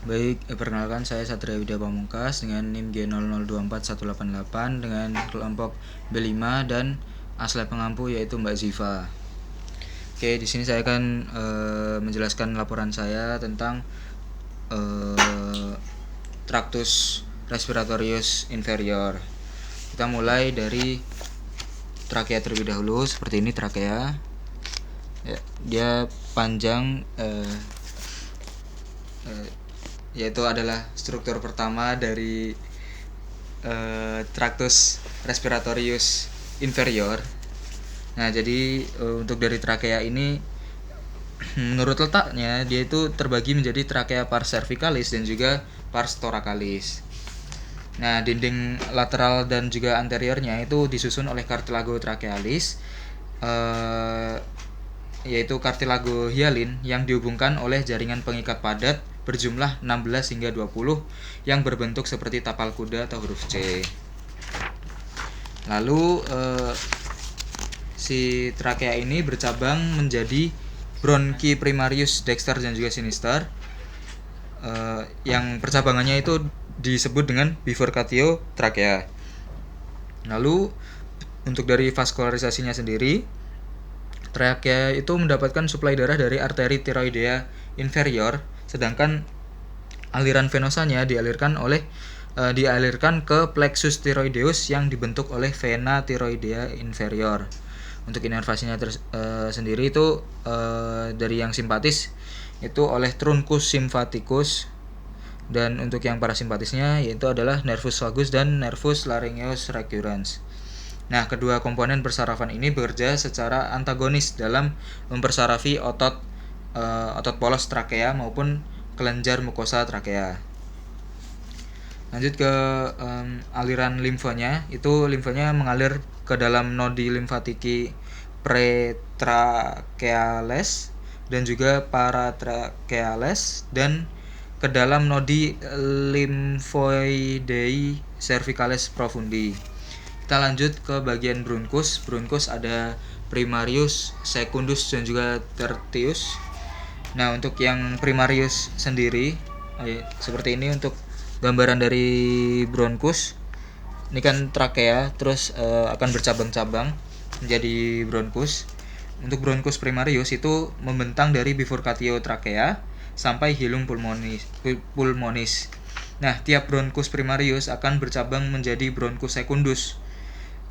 Baik, perkenalkan saya Satria Widya Pamungkas dengan NIM G002418 dengan kelompok B5 dan aslep pengampu yaitu Mbak Ziva. Oke, di sini saya akan menjelaskan laporan saya tentang Tractus respiratorius inferior. Kita mulai dari trakea terlebih dahulu. Seperti ini trakea. Ya, dia panjang, yaitu adalah struktur pertama dari Tractus respiratorius inferior. Nah, jadi untuk dari trakea ini menurut letaknya dia itu terbagi menjadi trakea pars cervicalis dan juga pars thoracalis. Nah, dinding lateral dan juga anteriornya itu disusun oleh cartilago trachealis, yaitu cartilago hyalin yang dihubungkan oleh jaringan pengikat padat berjumlah 16 hingga 20 yang berbentuk seperti tapal kuda atau huruf C. Lalu si trakea ini bercabang menjadi bronchi primarius dexter dan juga sinister, yang percabangannya itu disebut dengan bifurcatio trakea. Lalu untuk dari vaskularisasinya sendiri, trakea itu mendapatkan suplai darah dari arteri tiroidea inferior, sedangkan aliran venosanya dialirkan ke plexus tiroideus yang dibentuk oleh vena tiroidea inferior. Untuk inervasinya sendiri itu dari yang simpatis itu oleh truncus symphaticus, dan untuk yang parasimpatisnya yaitu adalah nervus vagus dan nervus laryngeus recurrens. Nah, kedua komponen persarafan ini bekerja secara antagonis dalam mempersarafi otot polos trakea maupun kelenjar mukosa trakea. Lanjut ke aliran limfonya, itu limfonya mengalir ke dalam nodi limfatiki pretracheales dan juga paratracheales dan ke dalam nodi lymphoidei cervicalis profundi. Kita lanjut ke bagian bronchus. Bronchus ada primarius, secundus dan juga tertius. Nah, untuk yang primarius sendiri seperti ini untuk gambaran dari bronchus. Ini kan trakea, terus akan bercabang-cabang menjadi bronchus. Untuk bronchus primarius itu membentang dari bifurcatio trakea sampai hilum pulmonis. Nah, tiap bronchus primarius akan bercabang menjadi bronchus secundus,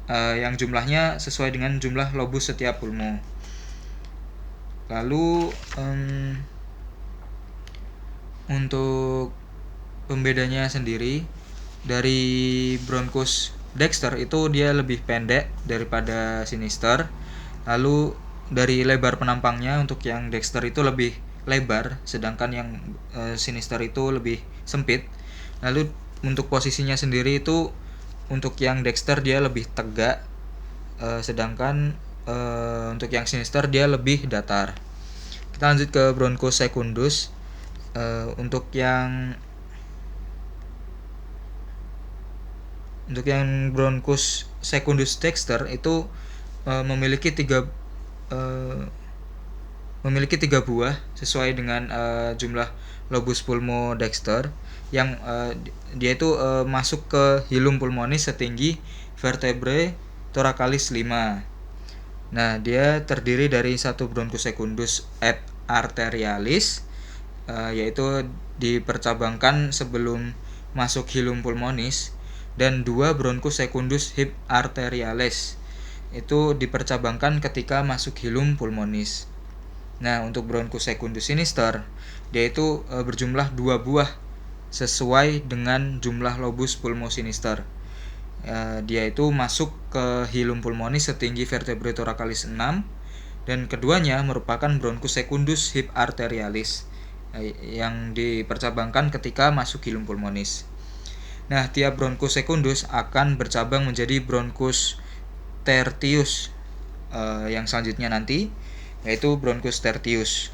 yang jumlahnya sesuai dengan jumlah lobus setiap pulmo. Lalu untuk pembedanya sendiri, dari bronchus dexter itu dia lebih pendek daripada sinister. Lalu dari lebar penampangnya untuk yang dexter itu lebih lebar, sedangkan yang sinister itu lebih sempit. Lalu untuk posisinya sendiri itu untuk yang dexter dia lebih tegak, sedangkan untuk yang sinister dia lebih datar. Kita lanjut ke bronchus secundus. Untuk yang bronchus secundus dexter itu memiliki tiga buah sesuai dengan jumlah lobus pulmo dexter, yang dia itu masuk ke hilum pulmonis setinggi vertebrae thoracalis 5. Nah, dia terdiri dari satu bronchus secundus et arterialis, yaitu dipercabangkan sebelum masuk hilum pulmonis, dan dua bronchus secundus hip arterialis itu dipercabangkan ketika masuk hilum pulmonis. Nah, untuk bronchus secundus sinister dia itu berjumlah 2 buah sesuai dengan jumlah lobus pulmo sinister. Dia itu masuk ke hilum pulmonis setinggi vertebrae thoracalis 6, dan keduanya merupakan bronchus secundus hip arterialis yang dipercabangkan ketika masuk hilum pulmonis. Nah, tiap bronchus secundus akan bercabang menjadi bronchus tertius yang selanjutnya nanti, yaitu bronchus tertius.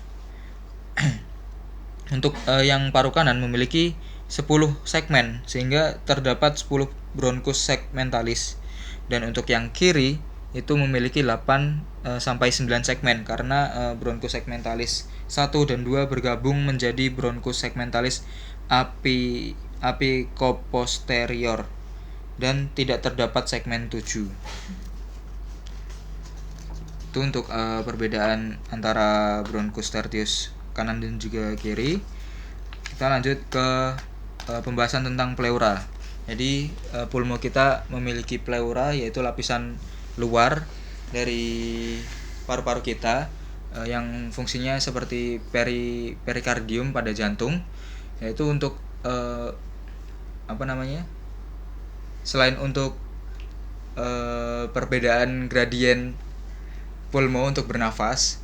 Untuk yang paru kanan memiliki 10 segmen sehingga terdapat 10 bronchus segmentalis, dan untuk yang kiri itu memiliki 8 sampai 9 segmen karena bronkus segmentalis 1 dan 2 bergabung menjadi bronkus segmentalis apicoposterior dan tidak terdapat segmen 7. Itu untuk perbedaan antara bronkus tertius kanan dan juga kiri. Kita lanjut ke pembahasan tentang pleura. Jadi pulmo kita memiliki pleura, yaitu lapisan luar dari paru-paru kita yang fungsinya seperti perikardium pada jantung, yaitu untuk selain untuk perbedaan gradien pulmo untuk bernafas,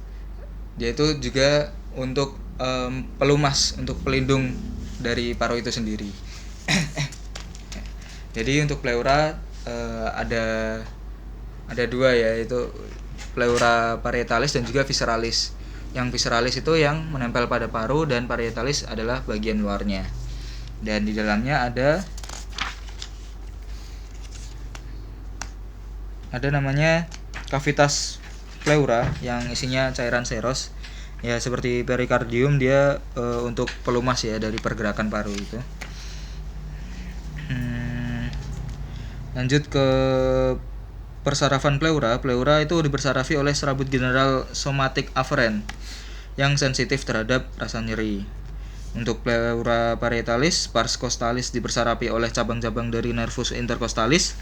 yaitu juga untuk pelumas, untuk pelindung dari paru itu sendiri. Jadi untuk pleura ada dua, yaitu pleura parietalis dan juga visceralis. Yang visceralis itu yang menempel pada paru dan parietalis adalah bagian luarnya. Dan di dalamnya ada namanya kavitas pleura yang isinya cairan seros. Ya seperti perikardium, dia untuk pelumas ya dari pergerakan paru itu. Lanjut ke persarafan pleura. Pleura itu dipersarafi oleh serabut general somatic afferent yang sensitif terhadap rasa nyeri. Untuk pleura parietalis, pars costalis dipersarafi oleh cabang-cabang dari nervus intercostalis.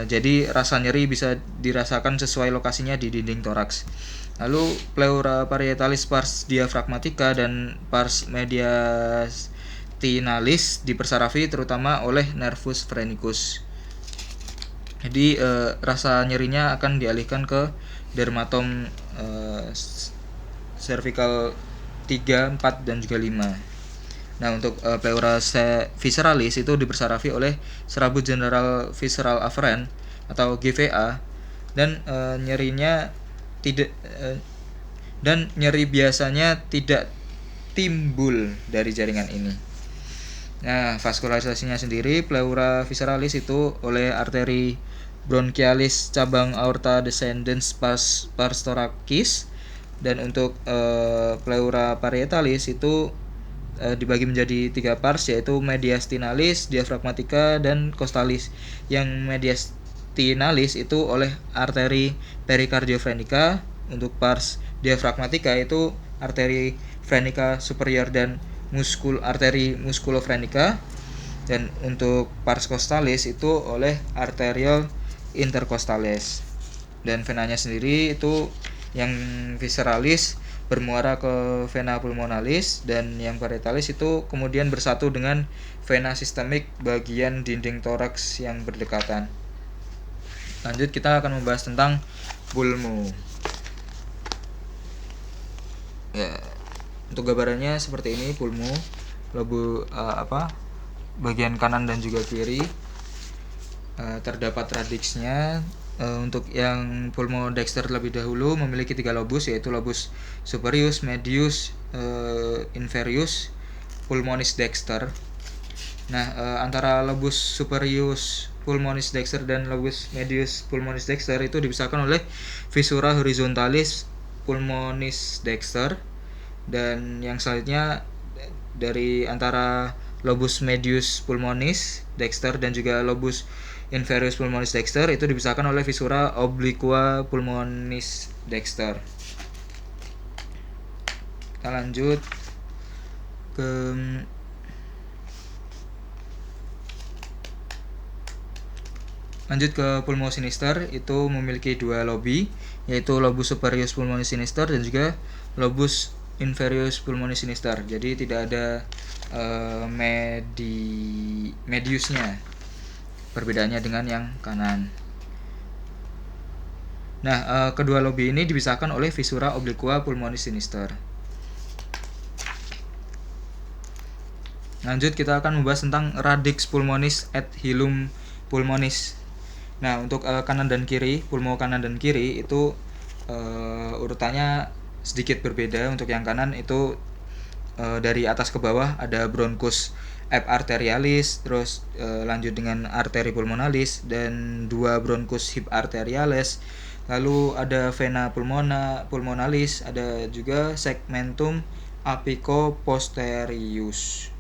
Jadi rasa nyeri bisa dirasakan sesuai lokasinya di dinding toraks. Lalu pleura parietalis pars diaphragmatica dan pars mediastinalis dipersarafi terutama oleh nervus phrenicus. Jadi rasa nyerinya akan dialihkan ke dermatom cervical 3, 4 dan juga 5. Nah, untuk pleura visceralis itu dipersarafi oleh serabut general visceral afferent atau GVA, dan nyerinya tidak dan nyeri biasanya tidak timbul dari jaringan ini. Nah, vaskularisasinya sendiri, pleura visceralis itu oleh arteri bronchialis cabang aorta descendens pars thoracis, dan untuk pleura parietalis itu dibagi menjadi 3 pars, yaitu mediastinalis, diaphragmatica dan costalis. Yang mediastinalis itu oleh arteri pericardiophrenica. Untuk pars diaphragmatica itu arteri phrenica superior dan arteri musculophrenica, dan untuk pars costalis itu oleh arterial intercostalis. Dan venanya sendiri itu yang visceralis bermuara ke vena pulmonalis, dan yang parietalis itu kemudian bersatu dengan vena sistemik bagian dinding toraks yang berdekatan. Lanjut, kita akan membahas tentang pulmo. Ya, untuk gambarannya seperti ini pulmo, bagian kanan dan juga kiri terdapat radiksnya. Untuk yang pulmo dexter terlebih dahulu memiliki 3 lobus, yaitu lobus superius, medius, inferius pulmonis dexter. Nah, antara lobus superius pulmonis dexter dan lobus medius pulmonis dexter itu dipisahkan oleh fissura horizontalis pulmonis dexter, dan yang selanjutnya dari antara lobus medius pulmonis dexter dan juga lobus inferius pulmonis dexter itu dipisahkan oleh fissura obliqua pulmonis dexter. Kita lanjut ke pulmo sinister. Itu memiliki 2 lobi, yaitu lobus superius pulmonis sinister dan juga lobus inferius pulmonis sinister. Jadi tidak ada mediusnya, perbedaannya dengan yang kanan. Nah, kedua lobi ini dipisahkan oleh fissura obliqua pulmonis sinister. Lanjut, kita akan membahas tentang radix pulmonis et hilum pulmonis. Nah, untuk kanan dan kiri, pulmo kanan dan kiri itu urutannya sedikit berbeda. Untuk yang kanan itu dari atas ke bawah ada bronchus arterialis, terus lanjut dengan arteri pulmonalis dan dua bronchus arterialis. Lalu ada vena pulmonalis, ada juga segmentum apico posterius.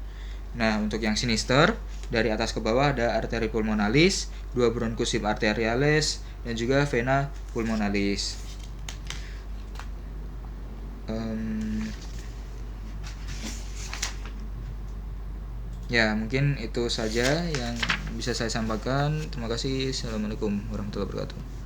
Nah, untuk yang sinister dari atas ke bawah ada arteri pulmonalis, dua bronchus arterialis dan juga vena pulmonalis. Ya, mungkin itu saja yang bisa saya sampaikan. Terima kasih. Assalamualaikum warahmatullahi wabarakatuh.